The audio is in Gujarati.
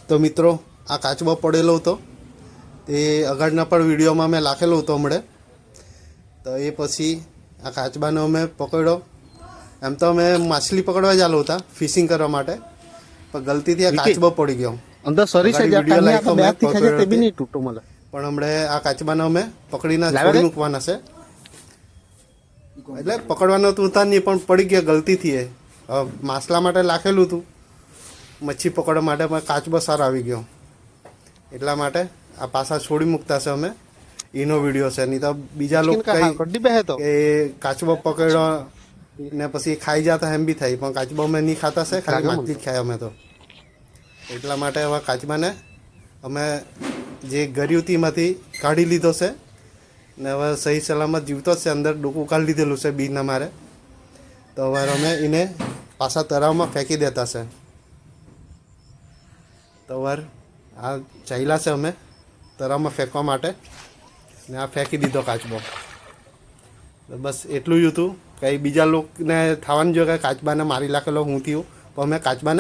તો મિત્રો આ કાચબો પડેલો હતો તે આગળના પણ વિડીયોમાં મેં નાખેલો હતો હમણાં. તો એ પછી આ કાચબાને અમે પકડ્યો. એમ તો અમે માછલી પકડવા જ આલો હતા, ફિશિંગ કરવા માટે, પણ ગલતીથી આ કાચબો પડી ગયો અંદર સરી છે વિડીયો લાઈક તો મેં પકડ્યો તે બી નહીં તૂટો મને. પણ હમણાં આ કાચબાને અમે પકડીને છોડી મૂકવાના છે. એટલે પકડવાનો તો ઉતાર નહીં, પણ પડી ગયા ગલતીથી. એ માછલા માટે રાખેલું હતું, મચ્છી પકડવા માટે, પણ કાચબો સારો આવી ગયો. એટલા માટે આ પાછા છોડી મૂકતા છે અમે. એનો વિડીયો છે, નહીં તો બીજા લોકો કે કાચબો પકડ્યો ને પછી ખાઈ જતા એમ બી થાય, પણ કાચબો અમે નહીં ખાતા છે, ખાલી માછલી જ ખાય અમે તો. એટલા માટે હવે કાચબાને અમે જે ગરીવતીમાંથી કાઢી લીધો છે ને હવે સહી સલામત જીવતો જ છે. અંદર ડોકું કાઢી લીધેલું છે બીજના મારે. તો હવે અમે એને પાછા તળાવમાં ફેંકી દેતા છે. તો વાર આ ચાલ્યા છે અમે તળાવમાં ફેંકવા માટે, ને આ ફેંકી દીધો કાચબો. બસ એટલું જ હતું. કંઈ બીજા લોકોને થવાનું જો કે કાચબાને મારી નાખેલો હું થયું, પણ અમે કાચબાને